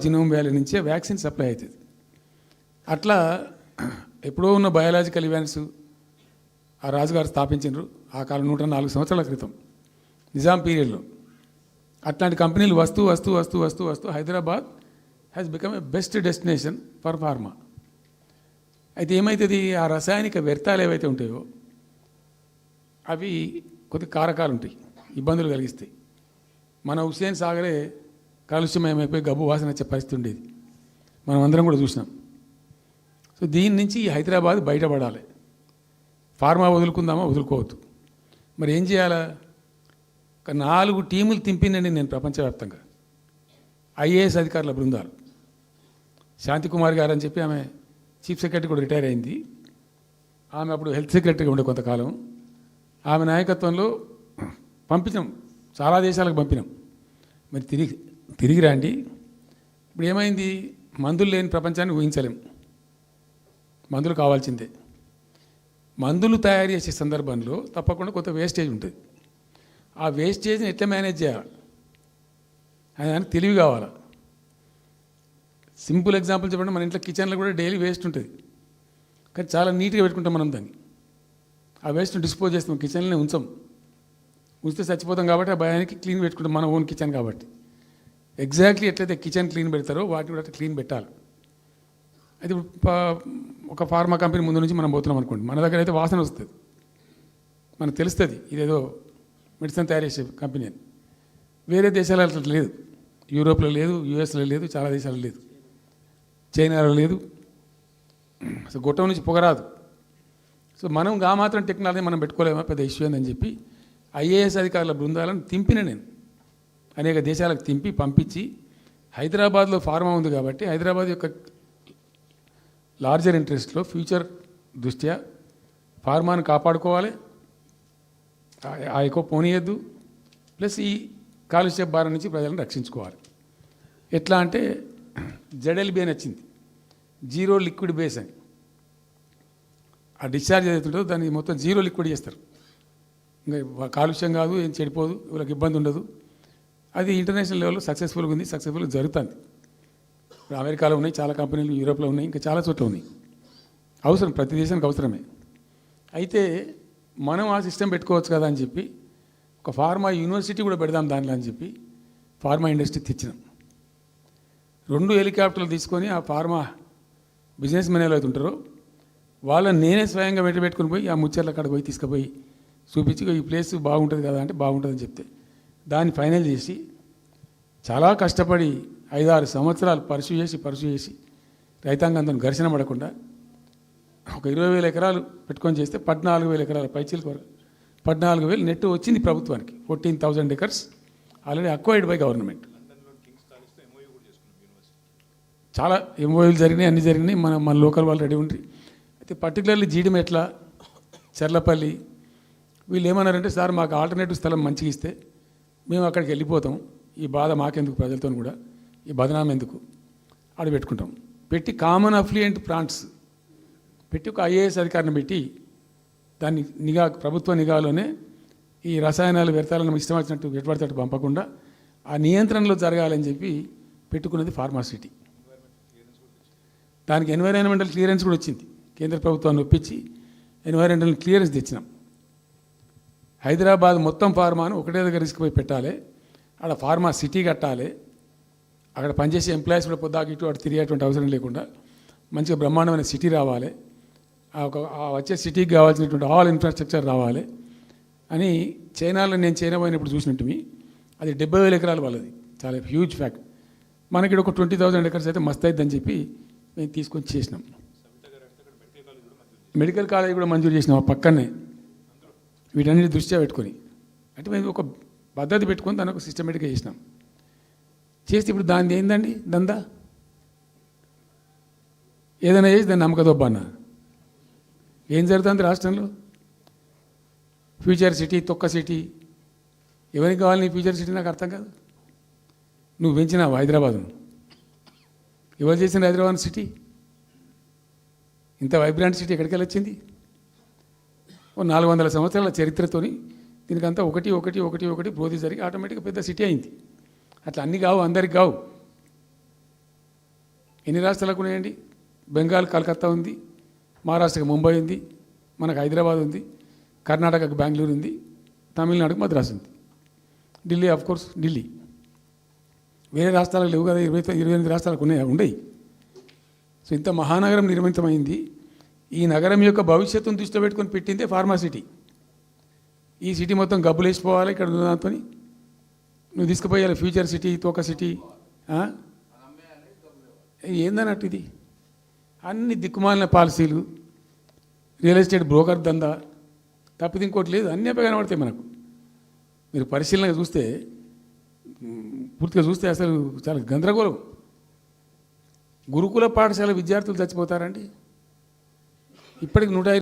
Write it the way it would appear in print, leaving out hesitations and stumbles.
Genome valley నుంచే vaccine supply అవుతుంది. అట్లా ఎప్పుడో ఉన్న బయాలజికల్ ఈవెంట్స్ ఆ రాజుగారు స్థాపించారు ఆ కాలం 104 సంవత్సరాల క్రితం నిజాం పీరియడ్లో. అట్లాంటి కంపెనీలు వస్తూ వస్తూ వస్తూ వస్తూ వస్తూ Hyderabad has become a best destination for pharma. అయితే ఏమవుతుంది, ఆ రసాయనిక వ్యర్థాలు ఏవైతే ఉంటాయో అవి కొద్ది కారకాలు ఉంటాయి, ఇబ్బందులు కలిగిస్తాయి. మన హుస్సేన్ సాగరే కాలుష్యమయమైపోయి గబ్బు వాసన వచ్చే పరిస్థితి ఉండేది, మనం అందరం కూడా చూసినాం. సో దీని నుంచి హైదరాబాద్ బయటపడాలి. ఫార్మా వదులుకుందామా, వదులుకోవద్దు. మరి ఏం చేయాలా? ఒక 4 టీములు తింపిందండి నేను ప్రపంచవ్యాప్తంగా. ఐఏఎస్ అధికారుల బృందాలు. శాంతికుమార్ గారు అని చెప్పి ఆమె చీఫ్ సెక్రటరీ కూడా రిటైర్ అయింది. ఆమె అప్పుడు హెల్త్ సెక్రటరీగా ఉండే కొంతకాలం. ఆమె నాయకత్వంలో పంపించాం, చాలా దేశాలకు పంపినాం. మరి తిరిగి రండి. ఇప్పుడు ఏమైంది, మందులు లేని ప్రపంచాన్ని ఊహించలేం. మందులు కావాల్సిందే. మందులు తయారు చేసే సందర్భంలో తప్పకుండా కొంత వేస్టేజ్ ఉంటుంది. ఆ వేస్టేజ్ని ఎట్లా మేనేజ్ చేయాలి అని తెలివి కావాలి. సింపుల్ ఎగ్జాంపుల్ చెప్పండి, మన ఇంట్లో కిచెన్లో కూడా డైలీ వేస్ట్ ఉంటుంది, కానీ చాలా నీట్గా పెట్టుకుంటాం మనం దాన్ని. ఆ వేస్ట్ని డిస్పోజ్ చేస్తాం, కిచెన్లోనే ఉంచితే చచ్చిపోతాం కాబట్టి ఆ భయానికి క్లీన్ పెట్టుకుంటాం, మన ఓన్ కిచెన్ కాబట్టి. ఎగ్జాక్ట్లీ ఎట్లయితే కిచెన్ క్లీన్ పెడతారో వాటిని కూడా క్లీన్ పెట్టాలి. అయితే ఒక ఫార్మా కంపెనీ ముందు నుంచి మనం పోతున్నాం అనుకోండి, మన దగ్గర అయితే వాసన వస్తుంది, మనకు తెలుస్తుంది ఇదేదో మెడిసిన్ తయారు చేసే కంపెనీ అని. వేరే దేశాలలో అట్లా లేదు, యూరోప్లో లేదు, యూఎస్లో లేదు, చాలా దేశాల్లో లేదు, చైనాలో లేదు. అసలు గొట్టం నుంచి పొగరాదు. సో మనం మాత్రం టెక్నాలజీ మనం పెట్టుకోలేమా, పెద్ద ఇష్యూ అని చెప్పి ఐఏఎస్ అధికారుల బృందాలను తింపిన నేను అనేక దేశాలకు తింపి పంపించి, హైదరాబాద్లో ఫార్మా ఉంది కాబట్టి హైదరాబాద్ యొక్క లార్జర్ ఇంట్రెస్ట్లో ఫ్యూచర్ దృష్ట్యా ఫార్మాను కాపాడుకోవాలి, ఆ ఎక్కువ పోనీయద్దు, ప్లస్ ఈ కాలుష్య భారం నుంచి ప్రజలను రక్షించుకోవాలి. ఎట్లా అంటే జెడ్ఎల్బీ అని వచ్చింది, జీరో లిక్విడ్ బేస్ అని. ఆ డిశ్చార్జ్ ఏదైతుంటుందో దాన్ని మొత్తం జీరో లిక్విడ్ చేస్తారు. ఇంకా కాలుష్యం కాదు, ఏం చెడిపోదు, వీళ్ళకి ఇబ్బంది ఉండదు. అది ఇంటర్నేషనల్ లెవెల్లో సక్సెస్ఫుల్గా ఉంది, సక్సెస్ఫుల్గా జరుగుతుంది. ఇప్పుడు అమెరికాలో ఉన్నాయి చాలా కంపెనీలు, యూరోప్లో ఉన్నాయి, ఇంకా చాలా చోట్ల ఉన్నాయి. అవసరం, ప్రతి దేశానికి అవసరమే. అయితే మనం ఆ సిస్టమ్ పెట్టుకోవచ్చు కదా అని చెప్పి ఒక ఫార్మా యూనివర్సిటీ కూడా పెడదాం దానిలో అని చెప్పి ఫార్మా ఇండస్ట్రీ తెచ్చినాం. 2 హెలికాప్టర్లు తీసుకొని ఆ ఫార్మా బిజినెస్ మెన్ ఎవరైతే ఉంటారో వాళ్ళని నేనే స్వయంగా పెట్టుకుని పోయి ఆ ముచ్చర్ల కాడికి పోయి తీసుకుపోయి చూపించి ఈ ప్లేస్ బాగుంటుంది కదా అంటే బాగుంటుందని చెప్తే దాన్ని ఫైనల్ చేసి చాలా కష్టపడి 5-6 సంవత్సరాలు పర్సూ చేసి రైతాంగంతో ఘర్షణ పడకుండా ఒక 20,000 ఎకరాలు పెట్టుకొని చేస్తే 14,000 ఎకరాల పైచీలకు వరకు 14,000 నెట్ వచ్చింది ప్రభుత్వానికి. 14,000 acres already acquired by government. చాలా ఎంఓయూలు జరిగినాయి, అన్నీ జరిగినాయి. మన లోకల్ వాళ్ళు రెడీ ఉండి. అయితే పర్టికులర్లీ జీడిమెట్ల, చెర్లపల్లి వీళ్ళు ఏమన్నారంటే, సార్ మాకు ఆల్టర్నేటివ్ స్థలం మంచిగా ఇస్తే మేము అక్కడికి వెళ్ళిపోతాం, ఈ బాధ మాకెందుకు, ప్రజలతో కూడా ఈ బదనాం ఎందుకు, ఆడ పెట్టుకుంటాం. పెట్టి కామన్ అఫ్లియంట్ ప్లాంట్స్ పెట్టి ఒక ఐఏఎస్ అధికారిని పెట్టి దాన్ని ప్రభుత్వ నిఘాలోనే ఈ రసాయనాలు వ్యర్థాలను ఇష్టం వచ్చినట్టు ఎటుపడితే పంపకుండా ఆ నియంత్రణలో జరగాలని చెప్పి పెట్టుకున్నది ఫార్మాసిటీ. దానికి ఎన్వైరాన్మెంటల్ క్లియరెన్స్ కూడా వచ్చింది. కేంద్ర ప్రభుత్వాన్ని ఒప్పించి ఎన్వైరాన్మెంటల్ క్లియరెన్స్ తెచ్చినాం. హైదరాబాద్ మొత్తం ఫార్మాను ఒకటే దగ్గర తీసుకుపోయి పెట్టాలి, ఆడ ఫార్మా సిటీ కట్టాలి, అక్కడ పనిచేసే ఎంప్లాయీస్ కూడా పొద్దాక ఇటు అటు తిరిగేటువంటి అవసరం లేకుండా మంచిగా బ్రహ్మాండమైన సిటీ రావాలి, వచ్చే సిటీకి కావాల్సినటువంటి ఆల్ ఇన్ఫ్రాస్ట్రక్చర్ రావాలి అని. చైనాలో నేను చైనా పోయినప్పుడు చూసినట్టు అది 70,000 ఎకరాలు వాళ్ళది, చాలా హ్యూజ్ ఫ్యాక్ట్. మనకి ఒక 20,000 acres అయితే మస్తు అవుతుందని చెప్పి మేము తీసుకొని చేసినాం. మెడికల్ కాలేజ్ కూడా మంజూరు చేసినాం ఆ పక్కనే, వీటన్నిటి దృష్ట్యా పెట్టుకొని. అంటే మేము ఒక పద్ధతి పెట్టుకొని దాన్ని ఒక సిస్టమేటిక్గా చేసినాం. చేస్తే ఇప్పుడు దాన్ని ఏందండి దందా, ఏదైనా చేసి దాన్ని నమ్మకదొబ్బన్నా. ఏం జరుగుతుంది రాష్ట్రంలో? ఫ్యూచర్ సిటీ, తొక్క సిటీ, ఎవరికి కావాలి నీ ఫ్యూచర్ సిటీ నాకు అర్థం కాదు. నువ్వు పెంచినావు హైదరాబాద్ను, ఎవరు చేసిన హైదరాబాద్ సిటీ? ఇంత వైబ్రాంట్ సిటీ ఎక్కడికి వెళ్ళొచ్చింది? 400 సంవత్సరాల చరిత్రతోని దీనికంతా ఒకటి బ్రోది జరిగి ఆటోమేటిక్గా పెద్ద సిటీ అయింది. అట్లా అన్నీ కావు, అందరికి కావు. ఎన్ని రాష్ట్రాలకు ఉన్నాయండి? బెంగాల్ కలకత్తా ఉంది, మహారాష్ట్రకి ముంబై ఉంది, మనకు హైదరాబాద్ ఉంది, కర్ణాటకకు బెంగళూరు ఉంది, తమిళనాడుకు మద్రాసు ఉంది, ఢిల్లీ ఆఫ్ కోర్స్ ఢిల్లీ. వేరే రాష్ట్రాలకు లేవు కదా, 28 రాష్ట్రాలకు ఉండయి. సో ఇంత మహానగరం నిర్మితమైంది. ఈ నగరం యొక్క భవిష్యత్తును దృష్టిలో పెట్టుకొని పెట్టిందే ఫార్మా సిటీ. ఈ సిటీ మొత్తం గబ్బులు వేసిపోవాలి ఇక్కడ ఉన్న దాంతో. నువ్వు తీసుకుపోయాలి ఫ్యూచర్ సిటీ, తోక సిటీ. ఏందన్నట్టు ఇది? అన్ని దిక్కుమాలిన పాలసీలు, రియల్ ఎస్టేట్ బ్రోకర్ దందా తప్పితే ఇంకోటి లేదు. అన్నీ అప్పే కనబడతాయి మనకు. మీరు పరిశీలనగా చూస్తే, పూర్తిగా చూస్తే అసలు చాలా గందరగోళం. గురుకుల పాఠశాల విద్యార్థులు చచ్చిపోతారండి. ఇప్పటికి 150